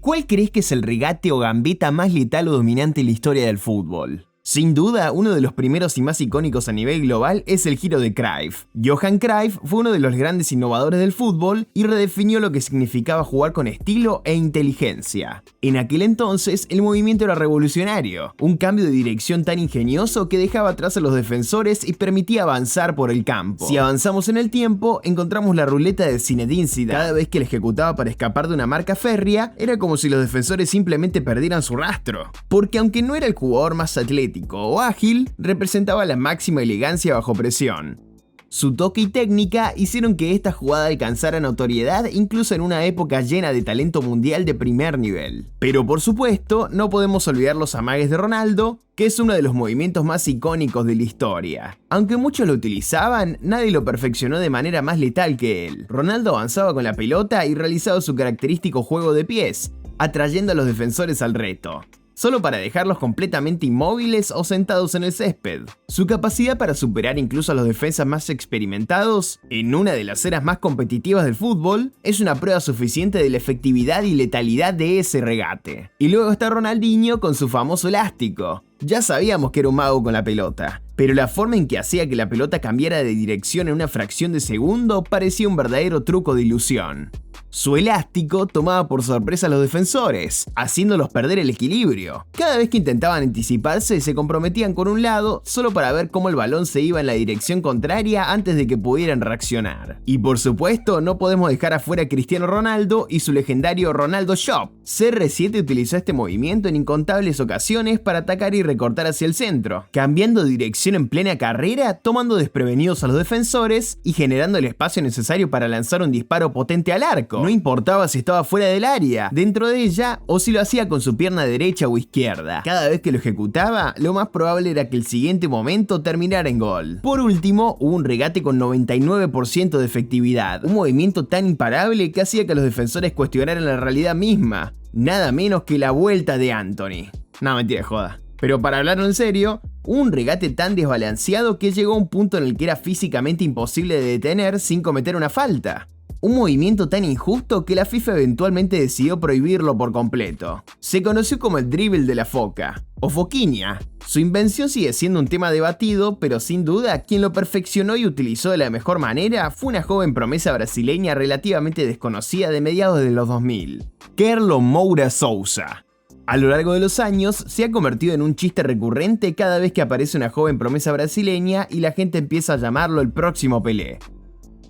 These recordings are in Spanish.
¿Cuál crees que es el regate o gambeta más letal o dominante en la historia del fútbol? Sin duda, uno de los primeros y más icónicos a nivel global es el giro de Cruyff. Johan Cruyff fue uno de los grandes innovadores del fútbol y redefinió lo que significaba jugar con estilo e inteligencia. En aquel entonces, el movimiento era revolucionario, un cambio de dirección tan ingenioso que dejaba atrás a los defensores y permitía avanzar por el campo. Si avanzamos en el tiempo, encontramos la ruleta de Zinedine Zidane. Cada vez que la ejecutaba para escapar de una marca férrea, era como si los defensores simplemente perdieran su rastro. Porque aunque no era el jugador más atlético o ágil, representaba la máxima elegancia bajo presión. Su toque y técnica hicieron que esta jugada alcanzara notoriedad incluso en una época llena de talento mundial de primer nivel. Pero por supuesto, no podemos olvidar los amagues de Ronaldo, que es uno de los movimientos más icónicos de la historia. Aunque muchos lo utilizaban, nadie lo perfeccionó de manera más letal que él. Ronaldo avanzaba con la pelota y realizaba su característico juego de pies, atrayendo a los defensores al reto, solo para dejarlos completamente inmóviles o sentados en el césped. Su capacidad para superar incluso a los defensas más experimentados, en una de las eras más competitivas del fútbol, es una prueba suficiente de la efectividad y letalidad de ese regate. Y luego está Ronaldinho con su famoso elástico. Ya sabíamos que era un mago con la pelota, pero la forma en que hacía que la pelota cambiara de dirección en una fracción de segundo parecía un verdadero truco de ilusión. Su elástico tomaba por sorpresa a los defensores, haciéndolos perder el equilibrio. Cada vez que intentaban anticiparse, se comprometían con un lado solo para ver cómo el balón se iba en la dirección contraria antes de que pudieran reaccionar. Y por supuesto, no podemos dejar afuera a Cristiano Ronaldo y su legendario Ronaldo Shop. CR7 utilizó este movimiento en incontables ocasiones para atacar y recortar hacia el centro, cambiando de dirección en plena carrera, tomando desprevenidos a los defensores y generando el espacio necesario para lanzar un disparo potente al arco. No importaba si estaba fuera del área, dentro de ella o si lo hacía con su pierna derecha o izquierda. Cada vez que lo ejecutaba, lo más probable era que el siguiente momento terminara en gol. Por último, hubo un regate con 99% de efectividad, un movimiento tan imparable que hacía que los defensores cuestionaran la realidad misma, nada menos que la vuelta de Anthony. No, mentira, joda. Pero para hablarlo en serio, un regate tan desbalanceado que llegó a un punto en el que era físicamente imposible de detener sin cometer una falta. Un movimiento tan injusto que la FIFA eventualmente decidió prohibirlo por completo. Se conoció como el dribble de la foca, o foquiña. Su invención sigue siendo un tema debatido, pero sin duda quien lo perfeccionó y utilizó de la mejor manera fue una joven promesa brasileña relativamente desconocida de mediados de los 2000, Kerlon Moura Sousa. A lo largo de los años, se ha convertido en un chiste recurrente cada vez que aparece una joven promesa brasileña y la gente empieza a llamarlo el próximo Pelé.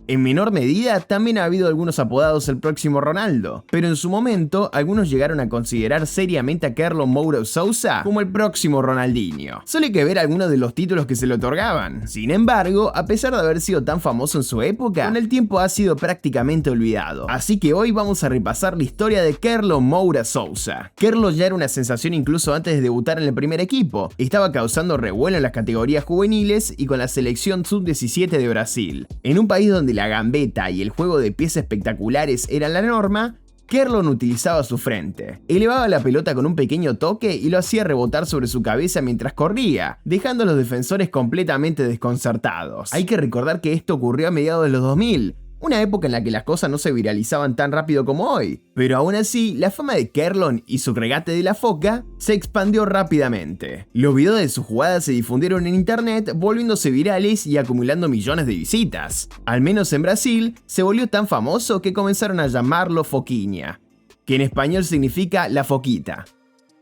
En menor medida, también ha habido algunos apodados el próximo Ronaldo, pero en su momento, algunos llegaron a considerar seriamente a Kerlon Moura Sousa como el próximo Ronaldinho. Solo hay que ver algunos de los títulos que se le otorgaban. Sin embargo, a pesar de haber sido tan famoso en su época, con el tiempo ha sido prácticamente olvidado. Así que hoy vamos a repasar la historia de Kerlon Moura Sousa. Kerlon ya era una sensación incluso antes de debutar en el primer equipo. Estaba causando revuelo en las categorías juveniles y con la selección sub-17 de Brasil. En un país donde la gambeta y el juego de pies espectaculares eran la norma, Kerlon utilizaba su frente. Elevaba la pelota con un pequeño toque y lo hacía rebotar sobre su cabeza mientras corría, dejando a los defensores completamente desconcertados. Hay que recordar que esto ocurrió a mediados de los 2000, una época en la que las cosas no se viralizaban tan rápido como hoy, pero aún así la fama de Kerlon y su regate de la foca se expandió rápidamente. Los videos de sus jugadas se difundieron en internet, volviéndose virales y acumulando millones de visitas. Al menos en Brasil, se volvió tan famoso que comenzaron a llamarlo foquiña, que en español significa la foquita.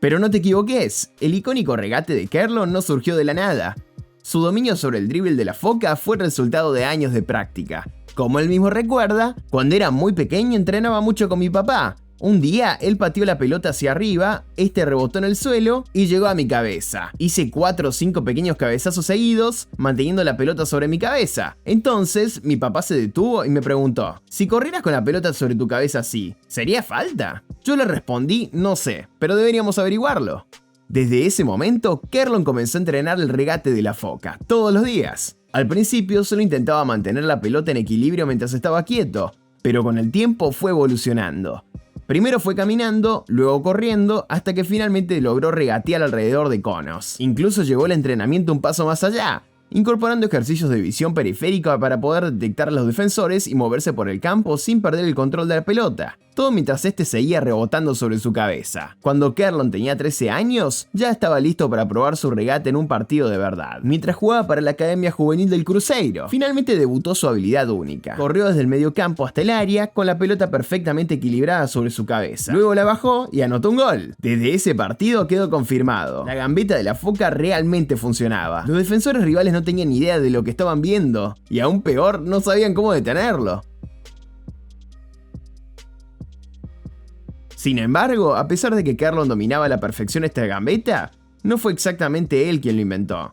Pero no te equivoques, el icónico regate de Kerlon no surgió de la nada. Su dominio sobre el dribble de la foca fue el resultado de años de práctica. Como él mismo recuerda, cuando era muy pequeño entrenaba mucho con mi papá. Un día él pateó la pelota hacia arriba, este rebotó en el suelo y llegó a mi cabeza. Hice 4 o 5 pequeños cabezazos seguidos, manteniendo la pelota sobre mi cabeza. Entonces mi papá se detuvo y me preguntó, si corrieras con la pelota sobre tu cabeza así, ¿sería falta? Yo le respondí, no sé, pero deberíamos averiguarlo. Desde ese momento, Kerlon comenzó a entrenar el regate de la foca, todos los días. Al principio solo intentaba mantener la pelota en equilibrio mientras estaba quieto, pero con el tiempo fue evolucionando. Primero fue caminando, luego corriendo, hasta que finalmente logró regatear alrededor de conos. Incluso llevó el entrenamiento un paso más allá, incorporando ejercicios de visión periférica para poder detectar a los defensores y moverse por el campo sin perder el control de la pelota. todo mientras este seguía rebotando sobre su cabeza. Cuando Kerlon tenía 13 años, ya estaba listo para probar su regate en un partido de verdad, mientras jugaba para la Academia Juvenil del Cruzeiro. Finalmente debutó su habilidad única. Corrió desde el mediocampo hasta el área con la pelota perfectamente equilibrada sobre su cabeza. Luego la bajó y anotó un gol. Desde ese partido quedó confirmado: la gambeta de la foca realmente funcionaba. Los defensores rivales no tenían ni idea de lo que estaban viendo, y aún peor, no sabían cómo detenerlo. Sin embargo, a pesar de que Kerlon dominaba a la perfección esta gambeta, no fue exactamente él quien lo inventó.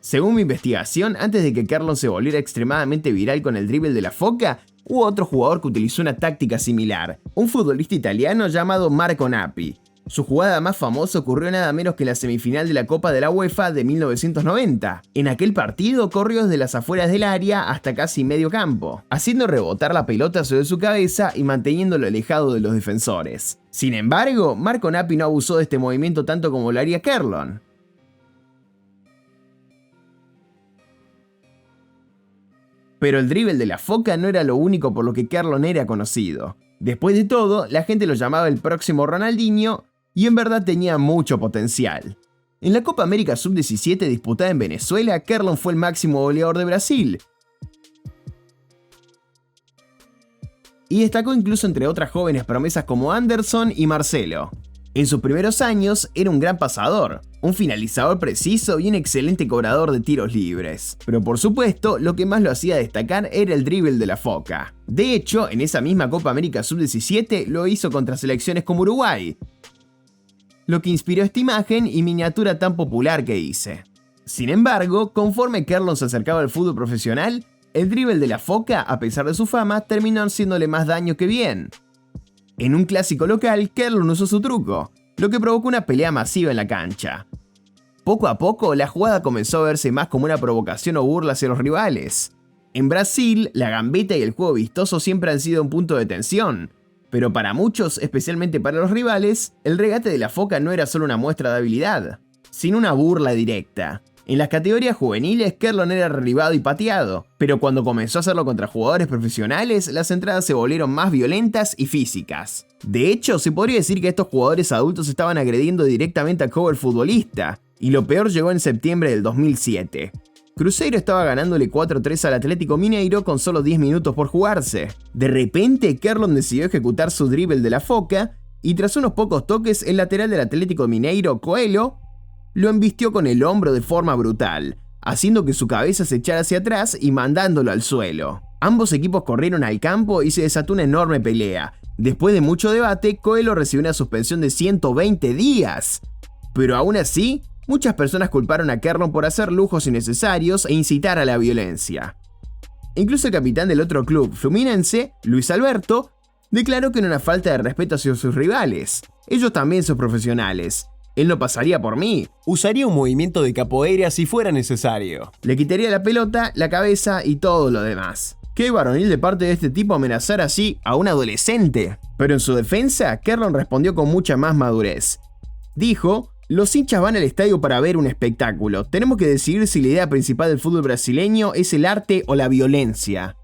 Según mi investigación, antes de que Kerlon se volviera extremadamente viral con el dribble de la foca, hubo otro jugador que utilizó una táctica similar, un futbolista italiano llamado Marco Nappi. Su jugada más famosa ocurrió nada menos que en la semifinal de la Copa de la UEFA de 1990. En aquel partido corrió desde las afueras del área hasta casi medio campo, haciendo rebotar la pelota sobre su cabeza y manteniéndolo alejado de los defensores. Sin embargo, Marco Nappi no abusó de este movimiento tanto como lo haría Kerlon. Pero el dribble de la foca no era lo único por lo que Kerlon era conocido. Después de todo, la gente lo llamaba el próximo Ronaldinho, y en verdad tenía mucho potencial. En la Copa América Sub-17 disputada en Venezuela, Kerlon fue el máximo goleador de Brasil. Y destacó incluso entre otras jóvenes promesas como Anderson y Marcelo. En sus primeros años era un gran pasador, un finalizador preciso y un excelente cobrador de tiros libres. Pero por supuesto, lo que más lo hacía destacar era el dribble de la foca. De hecho, en esa misma Copa América Sub-17 lo hizo contra selecciones como Uruguay, lo que inspiró esta imagen y miniatura tan popular que hice. Sin embargo, conforme Kerlon se acercaba al fútbol profesional, el dribble de la foca, a pesar de su fama, terminó haciéndole más daño que bien. En un clásico local, Kerlon usó su truco, lo que provocó una pelea masiva en la cancha. Poco a poco, la jugada comenzó a verse más como una provocación o burla hacia los rivales. En Brasil, la gambeta y el juego vistoso siempre han sido un punto de tensión, pero para muchos, especialmente para los rivales, el regate de la foca no era solo una muestra de habilidad, sino una burla directa. En las categorías juveniles, Kerlon era derribado y pateado, pero cuando comenzó a hacerlo contra jugadores profesionales, las entradas se volvieron más violentas y físicas. De hecho, se podría decir que estos jugadores adultos estaban agrediendo directamente al joven futbolista, y lo peor llegó en septiembre del 2007. Cruzeiro estaba ganándole 4-3 al Atlético Mineiro con solo 10 minutos por jugarse. De repente, Kerlon decidió ejecutar su dribble de la foca, y tras unos pocos toques, el lateral del Atlético Mineiro, Coelho, lo embistió con el hombro de forma brutal, haciendo que su cabeza se echara hacia atrás y mandándolo al suelo. Ambos equipos corrieron al campo y se desató una enorme pelea. Después de mucho debate, Coelho recibió una suspensión de 120 días. Pero aún así, muchas personas culparon a Kerlon por hacer lujos innecesarios e incitar a la violencia. Incluso el capitán del otro club, Fluminense, Luis Alberto, declaró que era una falta de respeto hacia sus rivales. Ellos también son profesionales. Él no pasaría por mí. Usaría un movimiento de capoeira si fuera necesario. Le quitaría la pelota, la cabeza y todo lo demás. Qué varonil de parte de este tipo amenazar así a un adolescente. Pero en su defensa, Kerlon respondió con mucha más madurez. Dijo: los hinchas van al estadio para ver un espectáculo. Tenemos que decidir si la idea principal del fútbol brasileño es el arte o la violencia.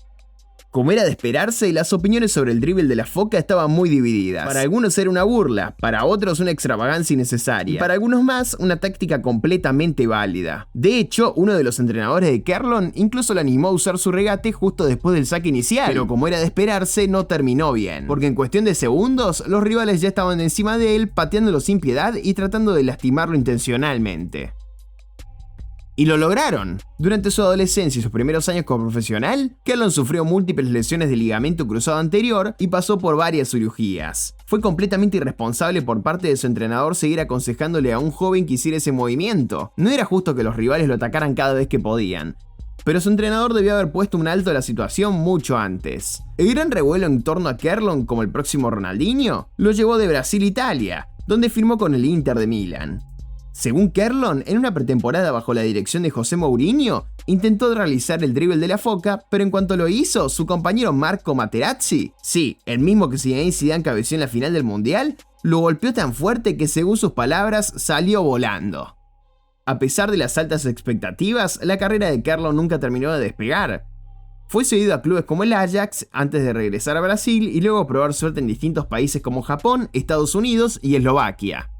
Como era de esperarse, las opiniones sobre el dribble de la foca estaban muy divididas. Para algunos era una burla, para otros una extravagancia innecesaria, y para algunos más una táctica completamente válida. De hecho, uno de los entrenadores de Kerlon incluso le animó a usar su regate justo después del saque inicial, pero como era de esperarse, no terminó bien, porque en cuestión de segundos, los rivales ya estaban encima de él, pateándolo sin piedad y tratando de lastimarlo intencionalmente. Y lo lograron. Durante su adolescencia y sus primeros años como profesional, Kerlon sufrió múltiples lesiones de ligamento cruzado anterior y pasó por varias cirugías. Fue completamente irresponsable por parte de su entrenador seguir aconsejándole a un joven que hiciera ese movimiento. No era justo que los rivales lo atacaran cada vez que podían, pero su entrenador debió haber puesto un alto a la situación mucho antes. El gran revuelo en torno a Kerlon como el próximo Ronaldinho lo llevó de Brasil a Italia, donde firmó con el Inter de Milán. Según Kerlon, en una pretemporada bajo la dirección de José Mourinho, intentó realizar el dribble de la foca, pero en cuanto lo hizo, su compañero Marco Materazzi, sí, el mismo que Zinedine Zidane cabeció en la final del Mundial, lo golpeó tan fuerte que, según sus palabras, salió volando. A pesar de las altas expectativas, la carrera de Kerlon nunca terminó de despegar. Fue cedido a clubes como el Ajax antes de regresar a Brasil y luego probar suerte en distintos países como Japón, Estados Unidos y Eslovaquia.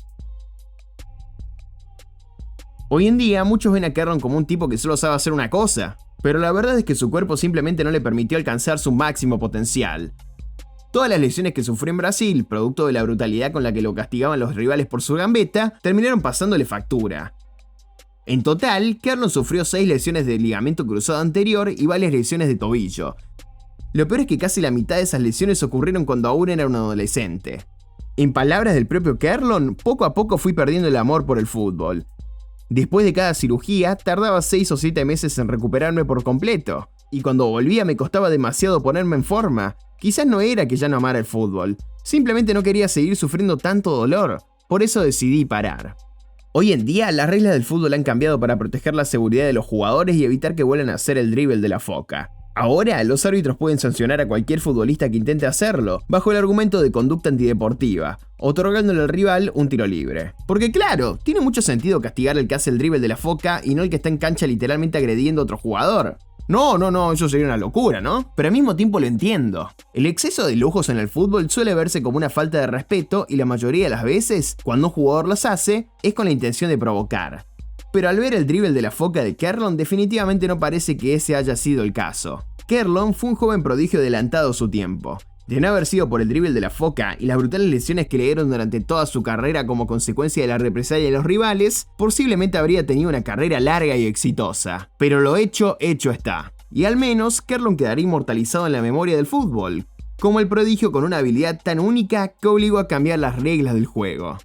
Hoy en día muchos ven a Kerlon como un tipo que solo sabe hacer una cosa, pero la verdad es que su cuerpo simplemente no le permitió alcanzar su máximo potencial. Todas las lesiones que sufrió en Brasil, producto de la brutalidad con la que lo castigaban los rivales por su gambeta, terminaron pasándole factura. En total, Kerlon sufrió 6 lesiones de ligamento cruzado anterior y varias lesiones de tobillo. Lo peor es que casi la mitad de esas lesiones ocurrieron cuando aún era un adolescente. En palabras del propio Kerlon, poco a poco fui perdiendo el amor por el fútbol. Después de cada cirugía, tardaba 6 o 7 meses en recuperarme por completo, y cuando volvía me costaba demasiado ponerme en forma. Quizás no era que ya no amara el fútbol, simplemente no quería seguir sufriendo tanto dolor, por eso decidí parar. Hoy en día, las reglas del fútbol han cambiado para proteger la seguridad de los jugadores y evitar que vuelvan a hacer el dribble de la foca. Ahora, los árbitros pueden sancionar a cualquier futbolista que intente hacerlo, bajo el argumento de conducta antideportiva, otorgándole al rival un tiro libre. Porque claro, tiene mucho sentido castigar al que hace el dribble de la foca y no el que está en cancha literalmente agrediendo a otro jugador. No, eso sería una locura, ¿no? Pero al mismo tiempo lo entiendo. El exceso de lujos en el fútbol suele verse como una falta de respeto y la mayoría de las veces, cuando un jugador los hace, es con la intención de provocar. Pero al ver el dribble de la foca de Kerlon, definitivamente no parece que ese haya sido el caso. Kerlon fue un joven prodigio adelantado a su tiempo. De no haber sido por el dribble de la foca y las brutales lesiones que le dieron durante toda su carrera como consecuencia de la represalia de los rivales, posiblemente habría tenido una carrera larga y exitosa. Pero lo hecho está. Y al menos, Kerlon quedaría inmortalizado en la memoria del fútbol, como el prodigio con una habilidad tan única que obligó a cambiar las reglas del juego.